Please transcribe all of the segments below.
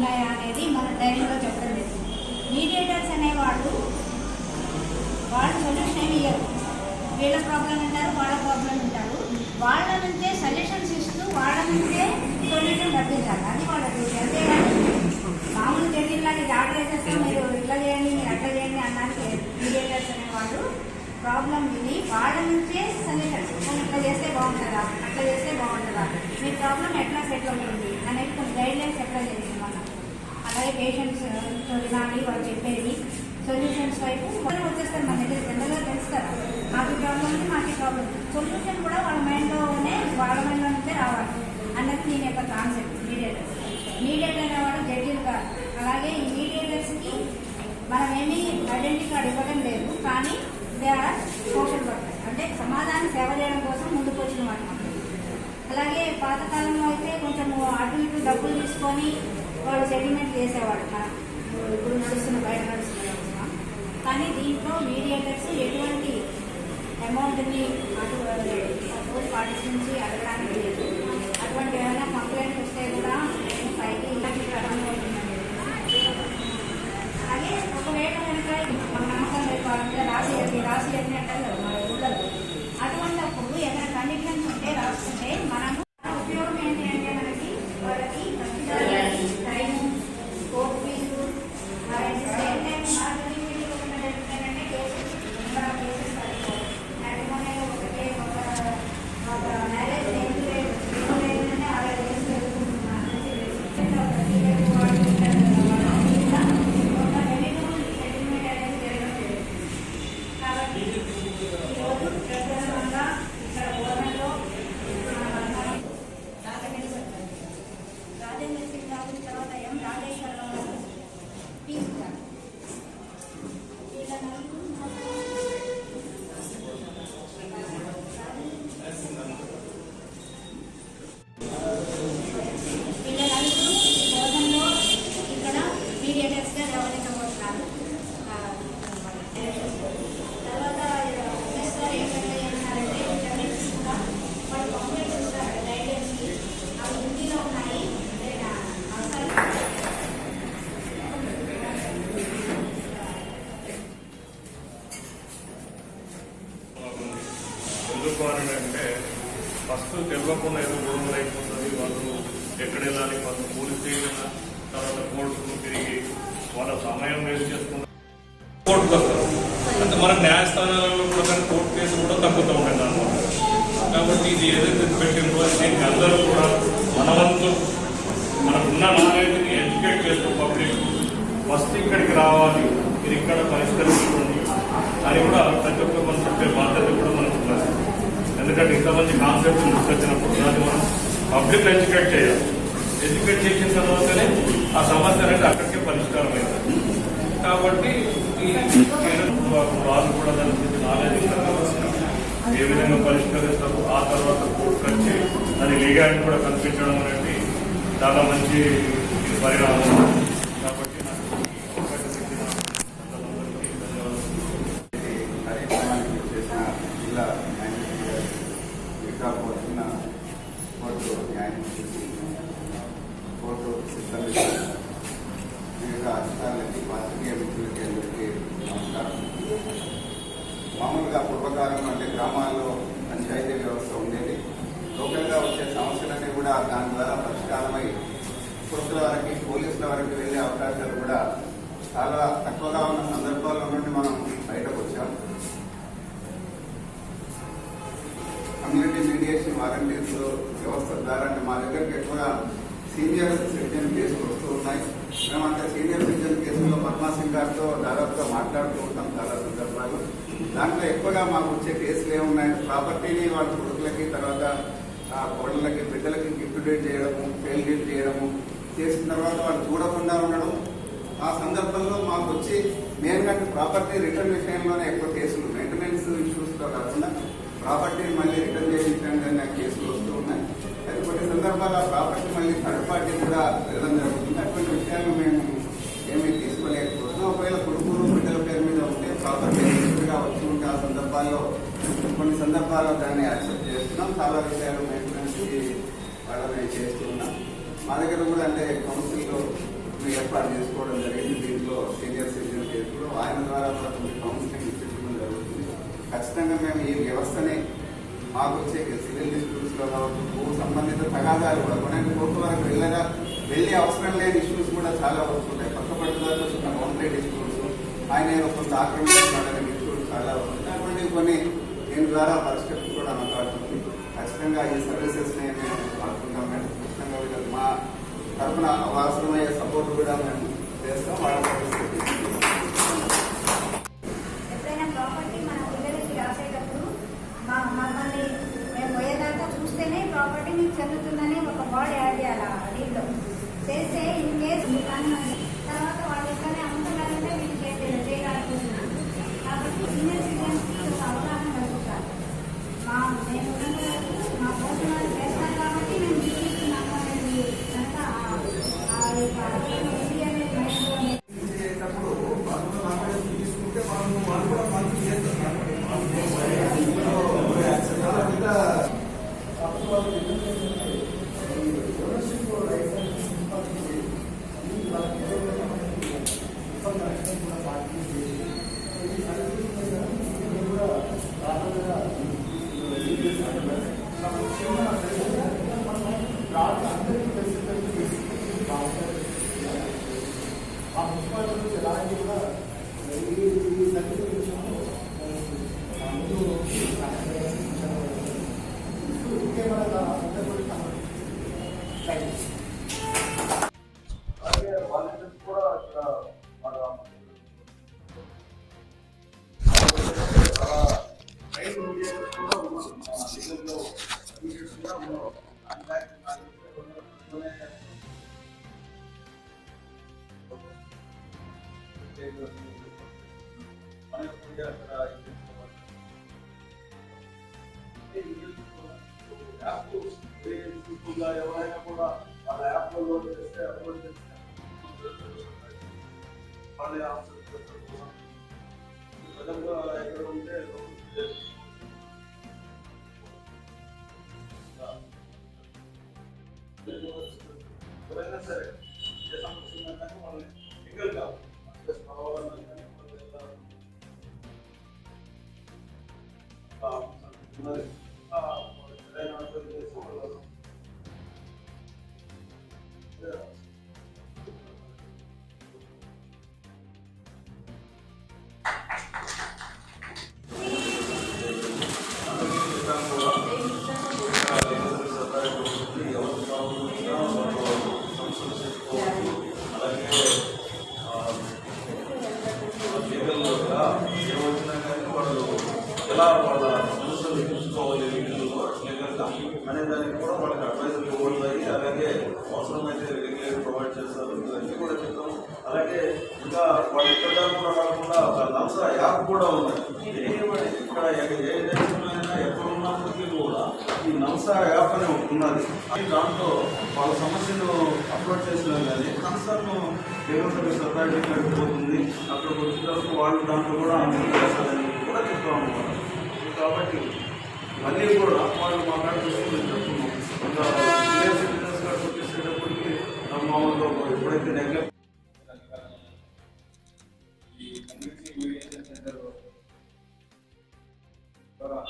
ఉన్నాయా అనేది మన ట్రైనింగ్లో చెప్పడం లేదు. మీడియేటర్స్ అనేవాళ్ళు సొల్యూషన్ ఏమి ఇవ్వరు. వీళ్ళ ప్రాబ్లం అంటారు, వాళ్ళ ప్రాబ్లం అంటారు. వాళ్ళ నుంచే సజెషన్స్ ఇస్తూ వాళ్ళ నుంచే సొల్యూషన్ కల్పించాలి. అది వాళ్ళ డ్యూటీ. అంతేగాని మామూలు చర్యలాగా ఆర్డర్ వేసేస్తాం, మీరు ఇట్లా చేయండి, మీరు అట్లా చేయండి అన్నానికి మీడియేటర్స్ అనేవాళ్ళు ప్రాబ్లం విని వాళ్ళ నుంచే సజెషన్స్, ఇట్లా చేస్తే బాగుంటుందా, అట్లా చేస్తే బాగుంటుందా, మీ ప్రాబ్లం ఎట్లా సెటిల్ అవుతుంది అనేది కొన్ని గైడ్లైన్స్ ఎట్లా చేసింది మనం. అలాగే పేషెంట్స్ వినాలి, వాళ్ళు చెప్పేది సొల్యూషన్స్ వైపు మనం వచ్చేస్తారు. మన దగ్గర జనరల్గా తెలుస్తారు మాకు ప్రాబ్లం ఉంది, మాకు ప్రాబ్లం. సొల్యూషన్ కూడా వాళ్ళ మైండ్లో నుంచే రావాలి అన్నది దీని యొక్క కాన్సెప్ట్. మీడియేటర్ అనేవాడు జడ్జిలు కాదు. అలాగే ఈ మీడియేటర్స్కి మనం ఏమీ ఐడెంటిటీ కార్డు ఇవ్వడం లేదు, కానీ దే ఆర్ సోషల్ వర్కర్స్, అంటే సమాజాన్ని సేవ చేయడం కోసం ముందుకు వచ్చిన వాటి. అలాగే పాతకాలంలో అయితే కొంచెం అటు ఇటు డబ్బులు తీసుకొని వాళ్ళు సెటిల్మెంట్ చేసేవాడు. మనం ఇప్పుడు బయట నడుస్తున్న కానీ దీంట్లో మీడియేటర్స్ ఎటువంటి అమౌంట్ని అటు పార్టీస్ నుంచి అడగడానికి లేదు. అటువంటి ఏమైనా కంప్లైంట్స్ వస్తే కూడా నేను పైకి ఇలాంటి క్రమంలో ఉంటుందండి. అలాగే ఒకవేళ కనుక మన నమ్మకం లేకపోతే రాసి చెప్పినట్టు మన ఊళ్ళలో అటువంటిప్పుడు ఏమైనా కండిషన్స్ ఉంటే రాసుకుంటే మనము ఉపయోగం ఏంటి అంటే మనకి వాళ్ళకి time, court fees, same time అంటే ఫస్ట్ తెలియకుండా ఏదో గొడవలు అయిపోతుంది. వాళ్ళు ఎక్కడ వెళ్ళాలి, వాళ్ళు పోలీస్ స్టేషన్ తర్వాత కోర్టుకు తిరిగి వాళ్ళ సమయం వేస్ట్ చేసుకుంటారు, కోర్టుకు వస్తారు. అంటే మనకు న్యాయస్థానాలలో కూడా కోర్టు కేసులు కూడా తగ్గుతూ ఉంటాయి దానివల్ల. కాబట్టి ఇది ఏదైతే పెట్టిందో దీనికి అందరూ కూడా మన వంతు మనకున్న నాలెడ్జ్ని ఎడ్యుకేట్ చేస్తూ పబ్లిక్ ఫస్ట్ ఇక్కడికి రావాలి, మీరు ఇక్కడ పరిష్కరించుకోండి అని కూడా ప్రతి ఒక్క మనం చెప్పే బాధ్యత కూడా మనకు ఉన్నది. ఎందుకంటే ఇంతమంది కాన్సెప్ట్ తీసుకొచ్చినప్పుడు దాన్ని మనం పబ్లిక్ ఎడ్యుకేట్ చేయాలి. ఎడ్యుకేట్ చేసిన తర్వాతనే ఆ సమస్య అనేది అక్కడికే పరిష్కారం అవుతుంది. కాబట్టి వాళ్ళు కూడా దాని గురించి నాలెడ్జ్ ఏ విధంగా పరిష్కరిస్తారు, ఆ తర్వాత కోర్టుకు వచ్చి దాని లీగాలిటీ కూడా కల్పించడం అనేది చాలా మంచి పరిణామం. కాబట్టి కోర్టు సిబ్బంది, వివిధ అధికారులకి, పాత్రికేయ మిత్రులకి అందరికీ నమస్కారం. మామూలుగా పూర్వకాలం అంటే గ్రామాల్లో పంచాయతీ వ్యవస్థ ఉండేది. లోకల్గా వచ్చే సమస్యలన్నీ కూడా దాని ద్వారా పరిష్కారమై కోర్టుల వరకు, పోలీసుల వరకు వెళ్ళే అవకాశాలు కూడా చాలా తక్కువగా ఉన్న సందర్భాల్లో నుండి మనం బయటకు వచ్చాం. కమ్యూనిటీ మీడియేషన్ వాలంటీర్స్ వ్యవస్థ ద్వారా అంటే మా దగ్గరికి ఎక్కువగా సీనియర్ సిటిజన్ కేసులు వస్తూ ఉన్నాయి. మేమంతా సీనియర్ సిటిజన్ కేసుల్లో పద్మా సింగ్ గారితో దాదాపుగా మాట్లాడుతూ ఉంటాం చాలా సందర్భాలు. దాంట్లో ఎక్కువగా మాకు వచ్చే కేసులు ఏమున్నాయి, ప్రాపర్టీని వాళ్ళ కొడుకులకి, తర్వాత కోడళ్ళకి, బిడ్డలకి గిఫ్ట్ డేట్ చేయడము, ఫెయిల్ డేట్ చేయడము, చేసిన తర్వాత వాళ్ళు చూడకుండా ఉండడం. ఆ సందర్భంలో మాకు వచ్చి మెయిన్గా ప్రాపర్టీ రిటర్న్ విషయంలోనే ఎక్కువ కేసులు, మెయింటెనెన్స్ ఇష్యూస్తో కాకుండా ప్రాపర్టీని మళ్ళీ రిటర్న్ చేయించండి అనే కేసులు వస్తూ ఉన్నాయి. అది కొన్ని సందర్భాల్లో ఆ ప్రాపర్టీ మళ్ళీ థర్డ్ పార్టీ కూడా వెళ్ళడం జరుగుతుంది. అటువంటి విషయాలు మేము ఏమీ తీసుకోలేకపోతున్నాం. ఒకవేళ కొడుకులు, బిడ్డల పేరు మీద ఉంటే ప్రాపర్టీ గా వచ్చి ఉంటే ఆ సందర్భాల్లో కొన్ని సందర్భాల్లో దాన్ని యాక్సెప్ట్ చేస్తున్నాం. చాలా విషయాలు మెయింటెనెన్స్ వాళ్ళని చేస్తున్నాం. మా దగ్గర కూడా అంటే కౌన్సిల్లో ఏర్పాటు చేసుకోవడం జరిగింది. దీంట్లో సీనియర్ సిటిజన్ కేసులో ఆయన ద్వారా కూడా కొన్ని కౌన్సిలింగ్ ఇప్పించడం జరుగుతుంది. ఖచ్చితంగా మేము ఈ వ్యవస్థని మాకు వచ్చే సివిల్ డిస్ప్యూట్స్లో కావచ్చు, భూ సంబంధిత తగాదాలు కూడా మనకి కోర్టు వరకు వెళ్ళే అవసరం లేని ఇష్యూస్ కూడా చాలా వస్తుంటాయి. పక్క పట్టుదలతో చిన్న బౌండరీ డిస్ప్యూట్స్, ఆయన కొంత ఆక్రమించాలనే ఇష్యూస్ చాలా వస్తుంటాయి. అటువంటివి కొన్ని దీని ద్వారా పరిష్కరించి కూడా మాట్లాడుతుంది. ఖచ్చితంగా ఈ సర్వీసెస్ని మేము వాడుకుంటాం. మేము ఖచ్చితంగా వీళ్ళకి మా తరఫున అవసరమయ్యే సపోర్ట్ కూడా మేము చేస్తాం. వాళ్ళ సర్వీసెస్ ఎప్పుడైనా ప్రాపర్టీ మన పిల్లలకి రాసేటప్పుడు మమ్మల్ని మేము పోయేదాకా చూస్తేనే ప్రాపర్టీ మీకు చెందుతుందని ఒక బాడీ యాడ్ చేయాలి. దీంట్లో చేస్తే ఇన్ కేసు తర్వాత వాళ్ళు ఎక్కడనే అమ్ముతున్నారంటే మీకు చేయగలుగుతున్నాం. కాబట్టి సీనియర్ సిటిజన్స్కి ఒక అవగాహన కలుగుతారు. నేను మా కోసం చేస్తాను కాబట్టి మేము తీసుకున్నాము అనేది కనుక ఎవరైనా కూడా వాళ్ళ యాప్లో లోడ్ చేస్తే అప్లోడ్ చేస్తే వాళ్ళే ఆన్సర్ ప్రజలుగా ఎక్కడ ఉంటే ఎవరైనా సరే ఏ సమస్య ఉన్నా కానీ వాళ్ళని సింగిల్ కాదు వాళ్ళ సమస్యలు చూసుకోవాలి అనే దానికి కూడా వాళ్ళకి అడ్వైజర్ ఇవ్వడం జరిగి అలాగే అవసరమైతే రెగ్యులేటర్ ప్రొవైడ్ చేస్తారు. ఇవన్నీ కూడా చెప్తాం. అలాగే ఇంకా వాళ్ళు ఇక్కడ కూడా కాకుండా ఒక లంసా యాప్ కూడా ఉన్నాయి. ఇక్కడ ఏ దేశంలో అయినా ఎక్కడ ఉన్నప్పటికీ కూడా ఈ లంసా యాప్ అని ఉన్నది. దాంట్లో వాళ్ళ సమస్యను అప్లోడ్ చేసినా కానీ కన్సర్న్ లేబర్ సర్వీస్ అథారిటీకి వెళ్ళిపోతుంది. అక్కడికి వచ్చిన తర్వాత వాళ్ళు దాంట్లో కూడా అమలు చేస్తారని కూడా చెప్తా ఉన్నారు. కాబట్టి మళ్ళీ కూడా వాళ్ళు మాట్లాడుతూ చెప్తున్నాం. ఇంకా సీనియర్ సిటిజన్స్ గా చూపించేటప్పటికి మామూలుగా ఎప్పుడైతే నెగ్లెక్ట్ ఈ కమ్యూనిటీ మీడియేషన్ సెంటర్ ద్వారా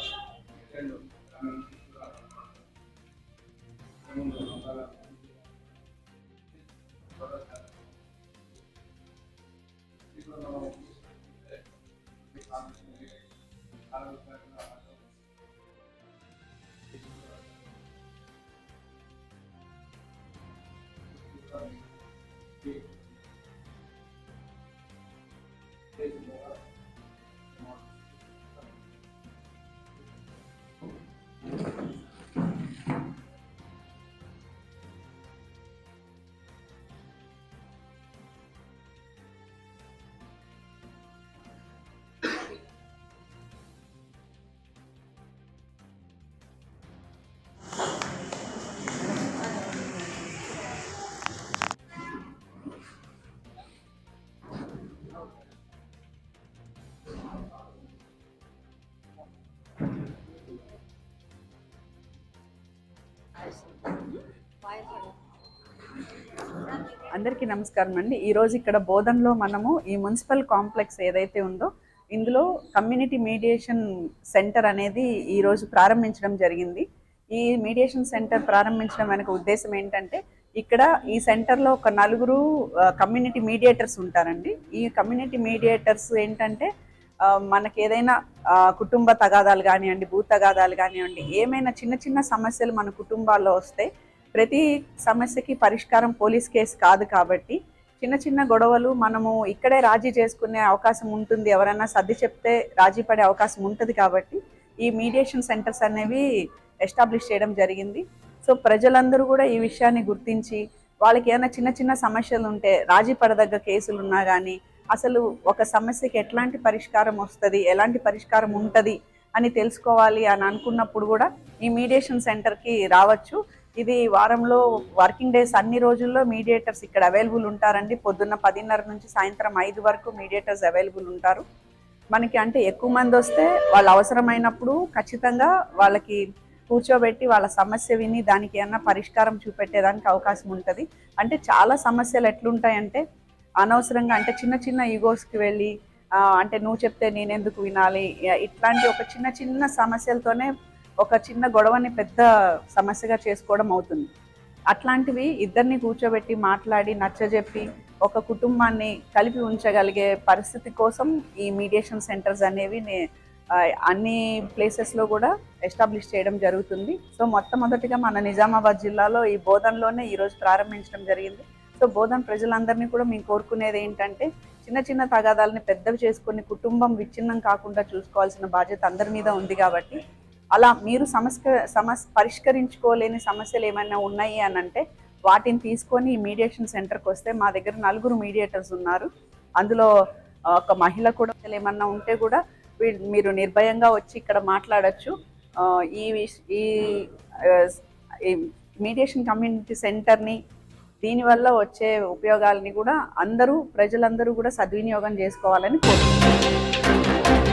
అందరికీ నమస్కారం అండి. ఈరోజు ఇక్కడ బోధన్లో మనము ఈ మున్సిపల్ కాంప్లెక్స్ ఏదైతే ఉందో ఇందులో కమ్యూనిటీ మీడియేషన్ సెంటర్ అనేది ఈరోజు ప్రారంభించడం జరిగింది. ఈ మీడియేషన్ సెంటర్ ప్రారంభించడం వెనక ఉద్దేశం ఏంటంటే ఇక్కడ ఈ సెంటర్లో ఒక 4 కమ్యూనిటీ మీడియేటర్స్ ఉంటారండి. ఈ కమ్యూనిటీ మీడియేటర్స్ ఏంటంటే మనకి ఏదైనా కుటుంబ తగాదాలు కానివ్వండి, భూ తగాదాలు కానివ్వండి, ఏమైనా చిన్న చిన్న సమస్యలు మన కుటుంబాల్లో వస్తే ప్రతి సమస్యకి పరిష్కారం పోలీస్ కేసు కాదు కాబట్టి చిన్న చిన్న గొడవలు మనము ఇక్కడే రాజీ చేసుకునే అవకాశం ఉంటుంది. ఎవరైనా సర్ది చెప్తే రాజీ పడే అవకాశం ఉంటుంది కాబట్టి ఈ మీడియేషన్ సెంటర్స్ అనేవి ఎస్టాబ్లిష్ చేయడం జరిగింది. సో ప్రజలందరూ కూడా ఈ విషయాన్ని గుర్తించి వాళ్ళకి ఏమైనా చిన్న చిన్న సమస్యలు ఉంటే రాజీ పడదగ్గ కేసులు ఉన్నా కానీ అసలు ఒక సమస్యకి ఎట్లాంటి పరిష్కారం వస్తుంది, ఎలాంటి పరిష్కారం ఉంటుంది అని తెలుసుకోవాలి అని అనుకున్నప్పుడు కూడా ఈ మీడియేషన్ సెంటర్కి రావచ్చు. ఇది వారంలో వర్కింగ్ డేస్ అన్ని రోజుల్లో మీడియేటర్స్ ఇక్కడ అవైలబుల్ ఉంటారండి. పొద్దున్న 10:30 నుంచి సాయంత్రం 5 వరకు మీడియేటర్స్ అవైలబుల్ ఉంటారు. మనకి అంటే ఎక్కువ మంది వస్తే వాళ్ళు అవసరమైనప్పుడు ఖచ్చితంగా వాళ్ళకి కూర్చోబెట్టి వాళ్ళ సమస్య విని దానికి ఏమన్నా పరిష్కారం చూపెట్టేదానికి అవకాశం ఉంటుంది. అంటే చాలా సమస్యలు ఎట్లుంటాయంటే అనవసరంగా అంటే చిన్న చిన్న ఈగోస్కి వెళ్ళి అంటే నువ్వు చెప్తే నేనెందుకు వినాలి, ఇట్లాంటి ఒక చిన్న చిన్న సమస్యలతోనే ఒక చిన్న గొడవని పెద్ద సమస్యగా చేసుకోవడం అవుతుంది. అట్లాంటివి ఇద్దరిని కూర్చోబెట్టి మాట్లాడి నచ్చజెప్పి ఒక కుటుంబాన్ని కలిపి ఉంచగలిగే పరిస్థితి కోసం ఈ మీడియేషన్ సెంటర్స్ అనేవి అన్ని ప్లేసెస్లో కూడా ఎస్టాబ్లిష్ చేయడం జరుగుతుంది. సో మొట్టమొదటిగా మన నిజామాబాద్ జిల్లాలో ఈ బోధన్లోనే ఈరోజు ప్రారంభించడం జరిగింది. సో బోధన్ ప్రజలందరినీ కూడా మేము కోరుకునేది ఏంటంటే చిన్న చిన్న తగాదాలని పెద్దవి చేసుకుని కుటుంబం విచ్ఛిన్నం కాకుండా చూసుకోవాల్సిన బాధ్యత అందరి మీద ఉంది. కాబట్టి అలా మీరు పరిష్కరించుకోలేని సమస్యలు ఏమైనా ఉన్నాయి అని అంటే వాటిని తీసుకొని ఈ మీడియేషన్ సెంటర్కి వస్తే మా దగ్గర 4 మీడియేటర్స్ ఉన్నారు. అందులో ఒక మహిళ కూడా ఏమన్నా ఉంటే కూడా మీరు నిర్భయంగా వచ్చి ఇక్కడ మాట్లాడచ్చు. ఈ మీడియేషన్ కమ్యూనిటీ సెంటర్ని దీనివల్ల వచ్చే ఉపయోగాలని కూడా ప్రజలందరూ కూడా సద్వినియోగం చేసుకోవాలని కోరుకుంటున్నాను.